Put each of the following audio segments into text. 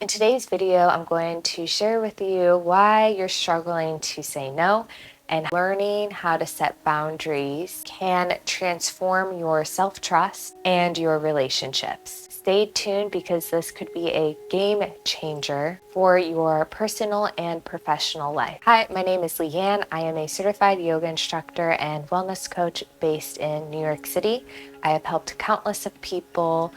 In today's video, I'm going to share with you why you're struggling to say no, and learning how to set boundaries can transform your self-trust and your relationships. Stay tuned because this could be a game changer for your personal and professional life. Hi, my name is Leanne. I am a certified yoga instructor and wellness coach based in New York City. I have helped countless of people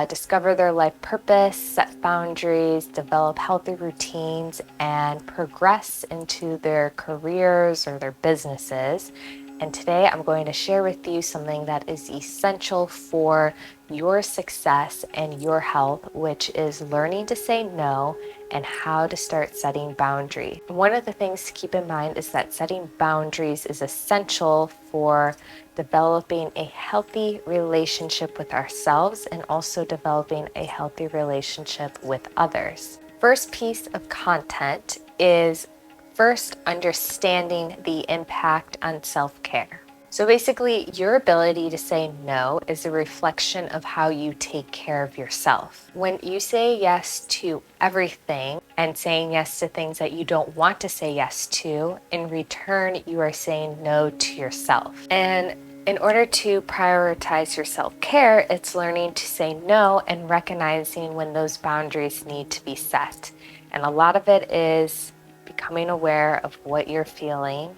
discover their life purpose, set boundaries, develop healthy routines, and progress into their careers or their businesses. And today I'm going to share with you something that is essential for your success and your health, which is learning to say no and how to start setting boundaries. One of the things to keep in mind is that setting boundaries is essential for developing a healthy relationship with ourselves and also developing a healthy relationship with others. First piece of content is first understanding the impact on self-care. So basically, your ability to say no is a reflection of how you take care of yourself. When you say yes to everything and saying yes to things that you don't want to say yes to, in return, you are saying no to yourself. And in order to prioritize your self-care, it's learning to say no and recognizing when those boundaries need to be set. And a lot of it is becoming aware of what you're feeling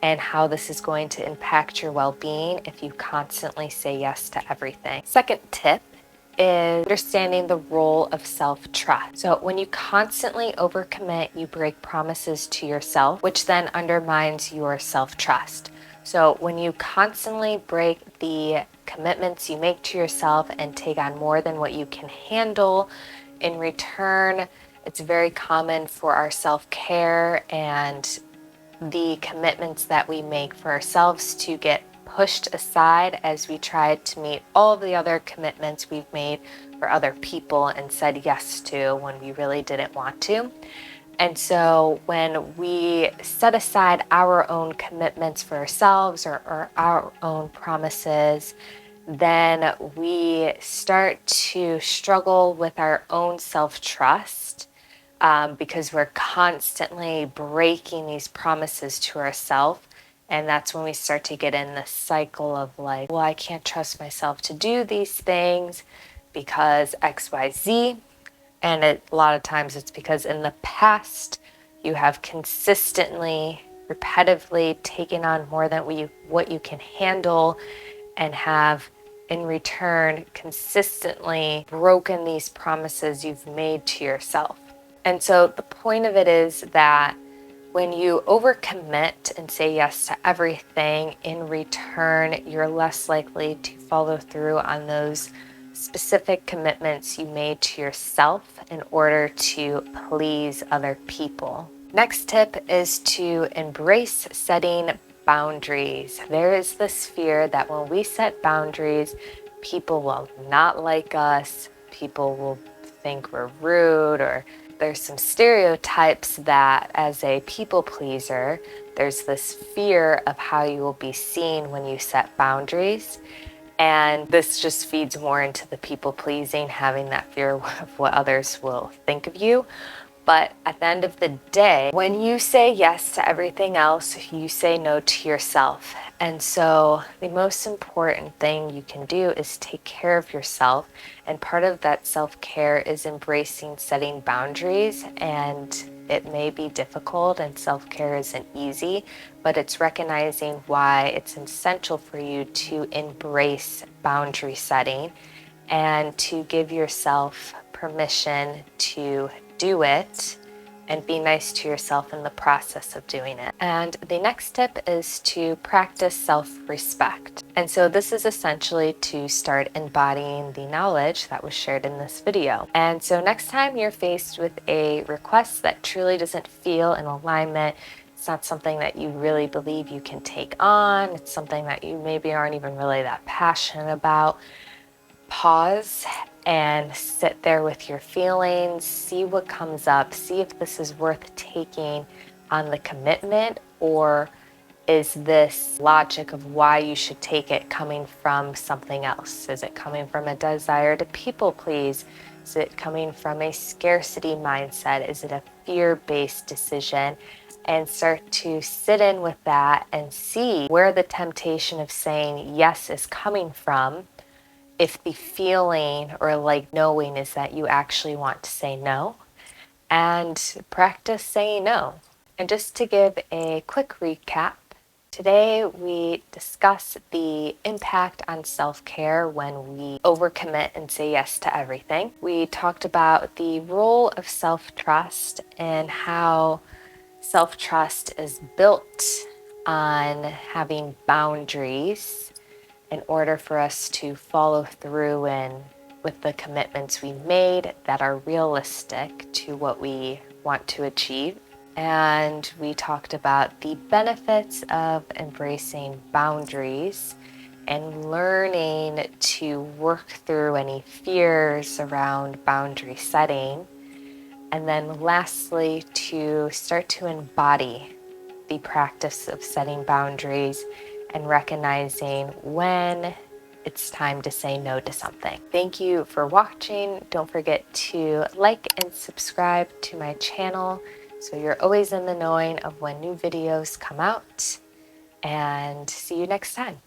and how this is going to impact your well-being if you constantly say yes to everything. Second tip is understanding the role of self-trust. So when you constantly overcommit, you break promises to yourself, which then undermines your self-trust. So when you constantly break the commitments you make to yourself and take on more than what you can handle, in return, it's very common for our self-care and the commitments that we make for ourselves to get pushed aside as we try to meet all of the other commitments we've made for other people and said yes to when we really didn't want to. And so when we set aside our own commitments for ourselves or our own promises, then we start to struggle with our own self-trust because we're constantly breaking these promises to ourselves. And that's when we start to get in this cycle of like, well, I can't trust myself to do these things because X, Y, Z. And a lot of times it's because in the past you have consistently, repetitively taken on more than what you can handle and have in return consistently broken these promises you've made to yourself. And so the point of it is that when you overcommit and say yes to everything, in return, you're less likely to follow through on those specific commitments you made to yourself in order to please other people. Next tip is to embrace setting boundaries. There is this fear that when we set boundaries, people will not like us, people will think we're rude, or there's some stereotypes that as a people pleaser, there's this fear of how you will be seen when you set boundaries. And this just feeds more into the people pleasing, having that fear of what others will think of you. But at the end of the day, when you say yes to everything else, you say no to yourself. And so the most important thing you can do is take care of yourself. And part of that self-care is embracing setting boundaries. And it may be difficult and self-care isn't easy, but it's recognizing why it's essential for you to embrace boundary setting and to give yourself permission to do it and be nice to yourself in the process of doing it. And the next tip is to practice self-respect. And so this is essentially to start embodying the knowledge that was shared in this video. And so next time you're faced with a request that truly doesn't feel in alignment, it's not something that you really believe you can take on, it's something that you maybe aren't even really that passionate about, pause and sit there with your feelings, see what comes up, see if this is worth taking on the commitment, or is this logic of why you should take it coming from something else? Is it coming from a desire to people please? Is it coming from a scarcity mindset? Is it a fear-based decision? And start to sit in with that and see where the temptation of saying yes is coming from. If the feeling or like knowing is that you actually want to say no, and practice saying no. And just to give a quick recap, today we discuss the impact on self-care when we overcommit and say yes to everything. We talked about the role of self-trust and how self-trust is built on having boundaries in order for us to follow through and with the commitments we made that are realistic to what we want to achieve. And we talked about the benefits of embracing boundaries and learning to work through any fears around boundary setting. And then lastly, to start to embody the practice of setting boundaries and recognizing when it's time to say no to something. Thank you for watching. Don't forget to like and subscribe to my channel so you're always in the knowing of when new videos come out. And see you next time.